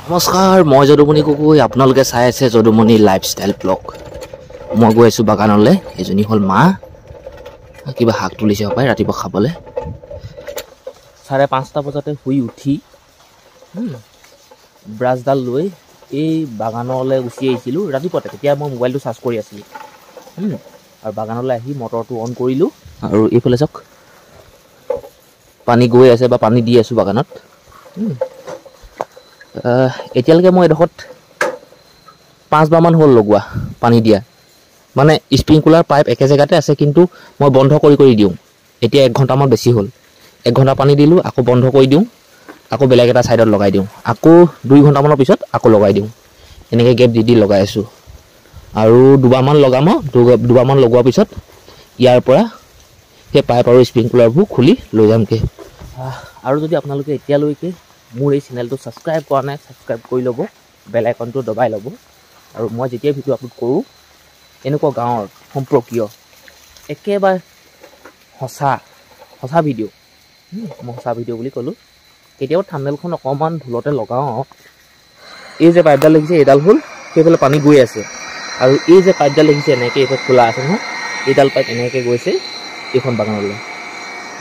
নমস্কাৰ, মই যদুমণি গগৈ। আপোনালোকে চাই আছে যদুমণি লাইফষ্টাইল ব্লগ। মই গৈ আছোঁ বাগানলৈ। এজনী হ'ল মা, কিবা শাক তুলিছে হপায় ৰাতিপুৱা খাবলৈ। 5:30 বজাতে শুই উঠি ব্ৰাছডাল লৈ এই বাগানলৈ গুচি আহিছিলোঁ ৰাতিপুৱাতে। তেতিয়া মই মোবাইলটো চাৰ্জ কৰি আছিলোঁ আৰু বাগানলৈ আহি মটৰটো অন কৰিলোঁ। আৰু এইফালে চাওক, পানী গৈ আছে বা পানী দি আছোঁ বাগানত। এতিয়ালৈকে মই এডোখৰত 5বাৰমান হ'ল লগোৱা পানী দিয়া। মানে স্প্ৰিংকুলাৰ পাইপ একে জেগাতে আছে, কিন্তু মই বন্ধ কৰি দিওঁ। এতিয়া 1 ঘণ্টামান বেছি হ'ল। 1 ঘণ্টা পানী দিলোঁ, আকৌ বন্ধ কৰি দিওঁ, আকৌ বেলেগ এটা ছাইডত লগাই দিওঁ, আকৌ 2 ঘণ্টামানৰ পিছত আকৌ লগাই দিওঁ। এনেকৈ গেপ দি লগাই আছোঁ। আৰু দুবাৰমান লগাম। দুবাৰমান লগোৱাৰ পিছত ইয়াৰ পৰা সেই পাইপ আৰু স্প্ৰিংকুলাৰবোৰ খুলি লৈ যামগৈ। আৰু যদি আপোনালোকে এতিয়ালৈকে মোৰ এই চেনেলটো ছাবস্ক্ৰাইব কৰা নাই, ছাবস্ক্ৰাইব কৰি ল'ব, বেল আইকনটো দবাই ল'ব। আৰু মই যেতিয়া ভিডিঅ' আপলোড কৰোঁ এনেকুৱা গাঁৱৰ সম্পৰ্কীয় একেবাৰে সঁচা ভিডিঅ', মই সঁচা ভিডিঅ' বুলি ক'লোঁ। কেতিয়াবা থাম্বনেইলখন অকণমান ভুলতে লগাওঁ। এই যে পাইপডাল দেখিছে, এইডাল হ'ল সেইফালে পানী গৈ আছে। আৰু এই যে পাইপডাল দেখিছে এনেকৈ এইফালে খোলা আছে নহয়, এইডাল পাইপ এনেকৈ গৈছে এইখন বাগানলৈ।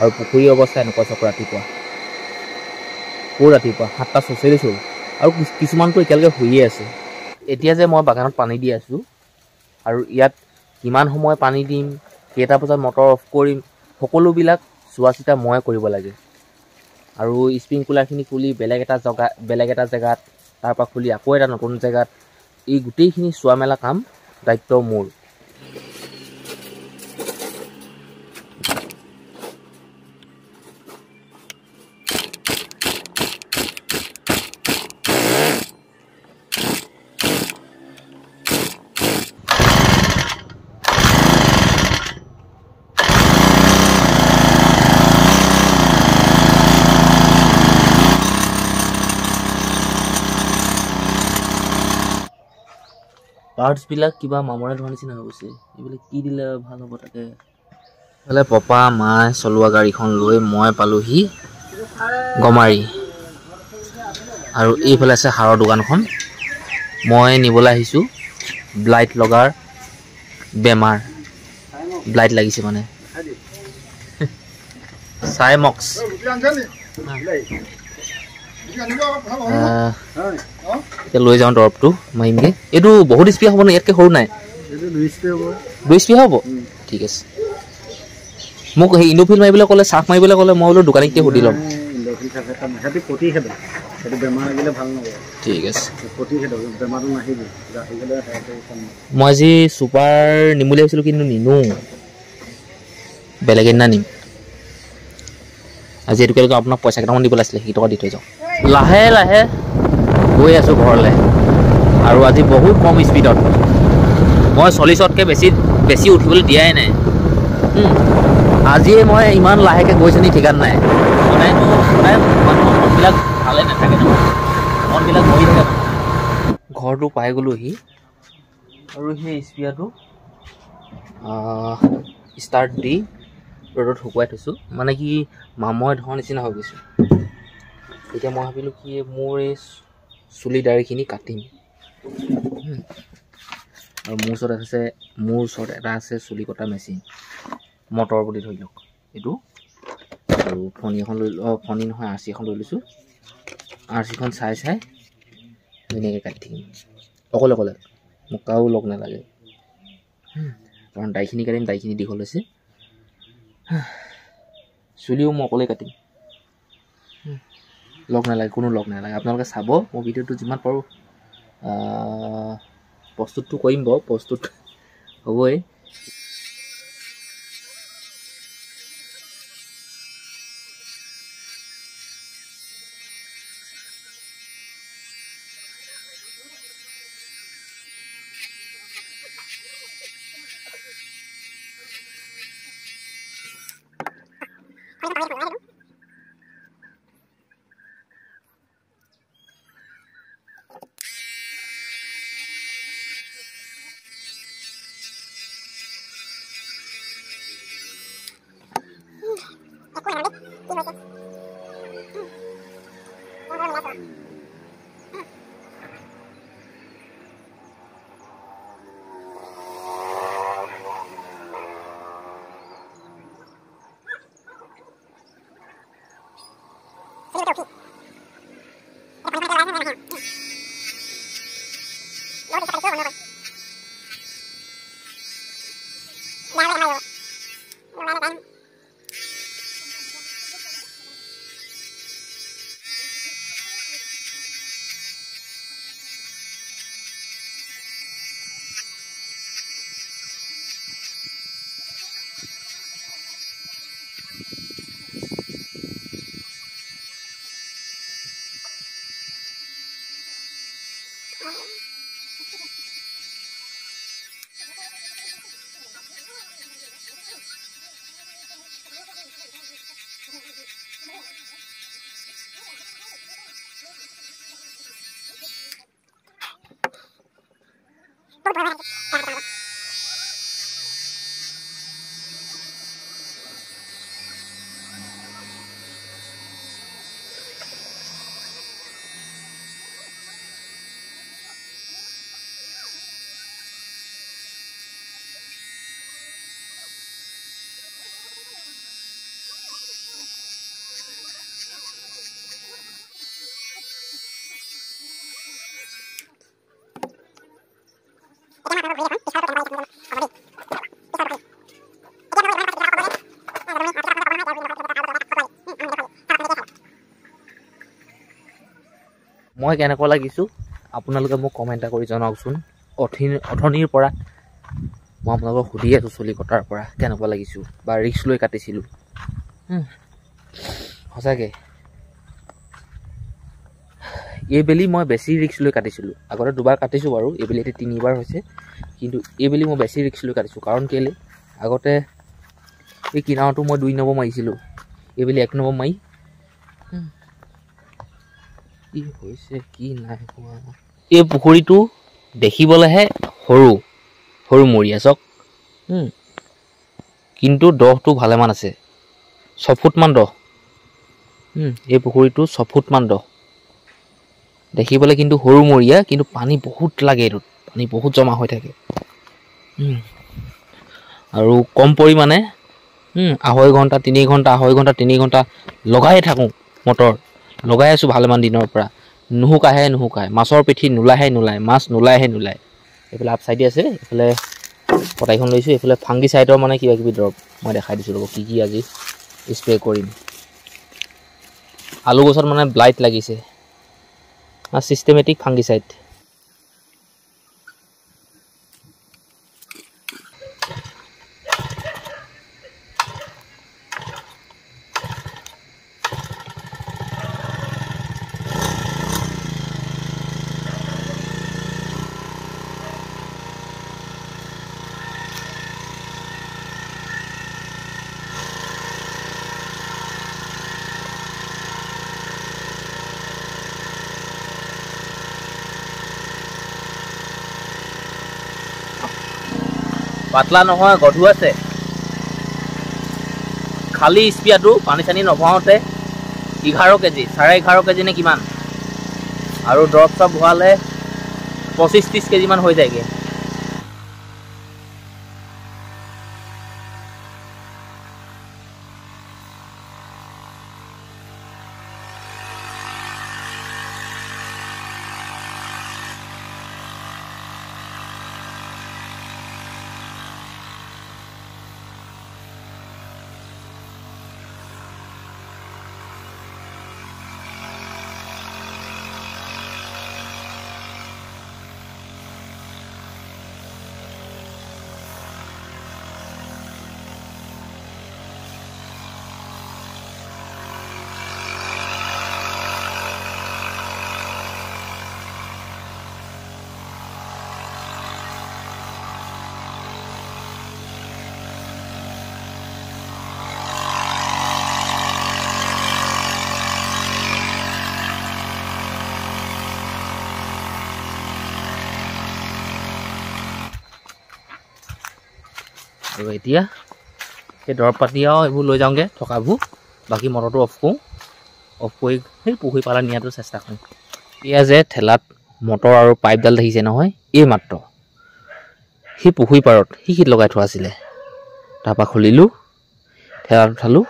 আৰু পুখুৰীৰ অৱস্থা এনেকুৱা চাওক। ৰাতিপুৱা 7:44 হ'ল আৰু কিছুমানটো এতিয়ালৈকে শুইয়ে আছে। এতিয়া যে মই বাগানত পানী দি আছোঁ আৰু ইয়াত কিমান সময় পানী দিম, কেইটা বজাত মটৰ অফ কৰিম, সকলোবিলাক চোৱা চিতা মই কৰিব লাগে। আৰু স্প্ৰিংকুলাৰখিনি খুলি বেলেগ এটা জেগাত, তাৰপৰা খুলি আকৌ এটা নতুন জেগাত, এই গোটেইখিনি চোৱা মেলা কাম দায়িত্ব মোৰ। বাৰ্ডছবিলাক কিবা মামৰে ধৰা নিচিনা হৈ গৈছে। এইবিলাক কি দিলে ভাল হ'ব তাকে। এইফালে পপা মায়ে চলোৱা গাড়ীখন লৈ মই পালোহি গমাৰি। আৰু এইফালে আছে সাৰৰ দোকানখন। মই নিবলৈ আহিছোঁ ব্লাইট লগাৰ বেমাৰ। ব্লাইট লাগিছে মানে চাইমক্স। এতিয়া লৈ যাওঁ দৰৱটো মাৰিমগৈ। এইটো বহুত স্প্ৰে হ'ব নে? ইয়াতকৈ সৰু নাই? 2 স্প্ৰে হ'ব? ঠিক আছে। মোক সেই ইণ্ডোফিল মাৰিবলৈ ক'লে, চাফ মাৰিবলৈ ক'লে। মই বোলো দোকানীকে সুধি ল'ম। ঠিক আছে। মই আজি ছুপাৰ নিম বুলি ভাবিছিলোঁ, কিন্তু নিনো, বেলেগ এদিনা নিম। আজি এইটোকে আপোনাক পইচা কেইটামান দিব লাগিছিলে, সেইকেইটকা দি থৈ যাওঁ। লাহে লাহে গৈ আছোঁ ঘৰলৈ, আৰু আজি বহুত কম স্পীডত। মই 40তকৈ বেছি উঠিবলৈ দিয়াই নাই। আজিয়ে মই ইমান লাহেকৈ গৈছোঁ নি ঠিকান নাই। সদায় মানুহৰ মনবিলাক ভালে নাথাকে ন, মনবিলাক মৰি থাকে। ঘৰটো পাই গ'লোহি আৰু সেই স্প্ৰেটো ষ্টাৰ্ট দি ৰ'দত শুকুৱাই থৈছোঁ। মানে কি মামৰে ধৰা নিচিনা হৈ গৈছোঁ। এতিয়া মই ভাবিলোঁ কি মোৰ এই চুলি দাড়িখিনি কাটিম। আৰু মোৰ ওচৰত এটা আছে চুলি কটা মেচিন, মটৰ বুলি ধৰি লওক এইটো। আৰু ফণি এখন আৰচি এখন লৈ লৈছোঁ। আৰচিখন চাই ধুনীয়াকৈ কাটি থাকিম অকলে। মোক কাৰো লগ নালাগে, কাৰণ দাড়িখিনি কাটিম। দাড়িখিনি দীঘল হৈছে। চুলিও মই অকলেই কাটিম, কোনো লগ নালাগে। আপোনালোকে চাব মোৰ ভিডিঅ'টো যিমান পাৰোঁ প্ৰস্তুতটো কৰিম বাৰু, প্ৰস্তুত হ'বই। মই কেনেকুৱা লাগিছোঁ আপোনালোকে মোক কমেণ্ট কৰি জনাওকচোন। অথনিৰ পৰা মই আপোনালোকক সুধি আছোঁ চুলি কটাৰ পৰা কেনেকুৱা লাগিছোঁ বা ৰিক্স লৈ কাটিছিলোঁ। সঁচাকৈ এইবেলি মই বেছি ৰিক্স লৈ কাটিছিলোঁ। আগতে দুবাৰ কাটিছোঁ বাৰু, এইবেলি এতিয়া 3বাৰ হৈছে, কিন্তু এইবেলি মই বেছি ৰিক্স লৈ কাটিছোঁ। কাৰণ কেলৈ, আগতে এই কিনাৰটো মই 2 নম্বৰ মাৰিছিলোঁ, এইবেলি 1 নম্বৰ মাৰি কি হৈছে কি নাই হোৱা। এই পুখুৰীটো দেখিবলৈহে সৰু সৰু মৰিয়া চাওক, কিন্তু দহটো ভালেমান আছে, 6 ফুটমান দহ। এই পুখুৰীটো 6 ফুটমান দহ, দেখিবলৈ কিন্তু সৰু মৰিয়া, কিন্তু পানী বহুত লাগে, এইটোত পানী বহুত জমা হৈ থাকে। আৰু কম পৰিমাণে 2.5 ঘণ্টা 3 ঘণ্টা 2.5 ঘণ্টা 3 ঘণ্টা লগাই থাকোঁ, মটৰ লগাই আছোঁ ভালেমান দিনৰ পৰা, নুশুকায়। মাছৰ পিঠি নোলায়, মাছ নোলায়। এইফালে আপ চাইডে আছে, এইফালে কটাৰীখন লৈছোঁ, এইফালে ফাংগি চাইডৰ মানে কিবা কিবি দৰৱ মই দেখাই দিছোঁ ৰ'ব, কি আজি স্প্ৰে কৰিম। আলু গছত মানে ব্লাইট লাগিছে, চিষ্টেমেটিক ফাংগিচাইড। পাতলা নহয়, গধু আছে। খালী স্পিয়াটো পানী চানী নভৰাওঁতে 11 কেজি 11.5 কেজি নে কিমান, আৰু দৰৱ চব ভৰালে 25-30 কেজিমান হৈ যায়গৈ। আৰু এতিয়া সেই দৰৱ পাতি আৰু এইবোৰ লৈ যাওঁগৈ থকাবোৰ, বাকী মটৰটো অফ কৰি সেই পুখুৰী পালে নিয়াটো চেষ্টা কৰিম। এতিয়া যে ঠেলাত মটৰ আৰু পাইপডাল দেখিছে নহয়, এই মাত্ৰ সেই পুখুৰী পাৰত সেইখিনিত লগাই থোৱা আছিলে। তাৰপৰা খুলিলোঁ, ঠেলাত উঠালোঁ,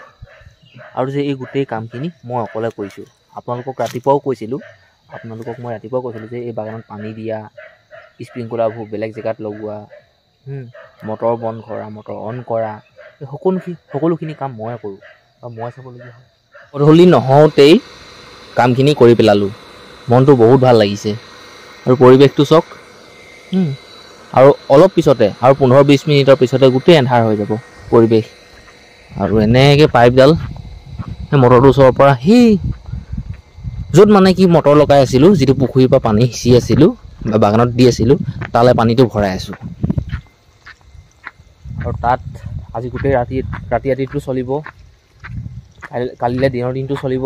আৰু যে এই গোটেই কামখিনি মই অকলে কৰিছোঁ। আপোনালোকক ৰাতিপুৱাও কৈছিলোঁ যে এই বাগানত পানী দিয়া, স্প্ৰিংকলাৰবোৰ বেলেগ জেগাত লগোৱা, মটৰ বন্ধ কৰা, মটৰ অন কৰা, এই সকলোখিনি কাম ময়ে কৰোঁ আৰু মই চাবলগীয়া হয়। গধূলি নহওঁতেই কামখিনি কৰি পেলালোঁ। মনটো বহুত ভাল লাগিছে আৰু পৰিৱেশটো চাওক। আৰু অলপ পিছতে আৰু 15-20 মিনিটৰ পিছতে গোটেই এন্ধাৰ হৈ যাব পৰিৱেশ। আৰু এনেকৈ পাইপডাল সেই মটৰটোৰ ওচৰৰ পৰা সেই য'ত মানে কি মটৰ লগাই আছিলোঁ, যিটো পুখুৰীৰ পৰা পানী সিঁচি আছিলোঁ বা বাগানত দি আছিলোঁ, তালৈ পানীটো ভৰাই আছোঁ। আৰু তাত আজি গোটেই ৰাতিটো চলিব, কালিলৈ দিনৰ দিনটো চলিব।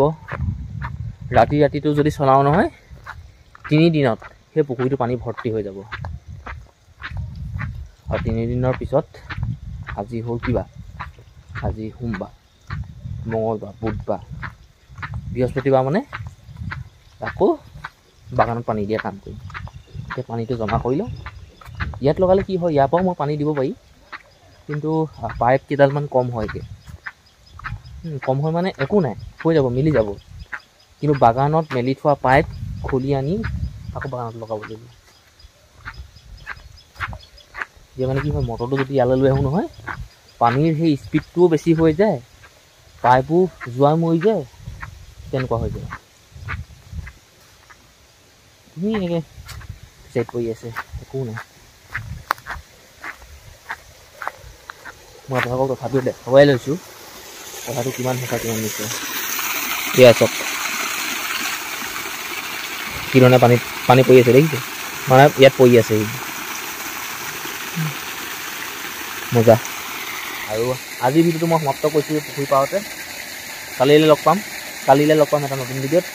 ৰাতিটো যদি চলাওঁ নহয়, 3 দিনত সেই পুখুৰীটো পানী ভৰ্তি হৈ যাব। আৰু 3 দিনৰ পিছত আজি হ'ল কিবা, আজি সোমবাৰ, মঙলবাৰ, বুধবাৰ, বৃহস্পতিবাৰ মানে আকৌ বাগানত পানী দিয়া কাম কৰিম। এতিয়া পানীটো জমা কৰি লওঁ। ইয়াত লগালে কি হয়, ইয়াৰ পৰাও মই পানী দিব পাৰি, কিন্তু পাইপ কেইডালমান কম হয়গৈ। কম হয় মানে একো নাই, হৈ যাব, মিলি যাব। কিন্তু বাগানত মেলি থোৱা পাইপ খুলি আনি আকৌ বাগানত লগাব লাগিব। এতিয়া মানে কি হয়, মটৰটো যদি ইয়ালৈ লৈ আহোঁ নহয়, পানীৰ সেই স্পীডটোও বেছি হৈ যায়, পাইপো যোৱাই মৰি যায়, তেনেকুৱা হৈ যায়। এনেকৈ চেট কৰি আছে, একো নাই। মই আপোনালোকক তথাপিও দেখুৱাই লৈছোঁ কথাটো কিমান সঁচা, কিমান মিছা। এয়া চাওক কি ধৰণে পানী পৰি আছে, দেখিছে? মানে ইয়াত পৰি আছে মজা। আৰু আজিৰ ভিডিঅ'টো মই সমাপ্ত কৰিছোঁ পুখুৰী পাৰতে। কালিলৈ লগ পাম এটা নতুন ভিডিঅ'ত।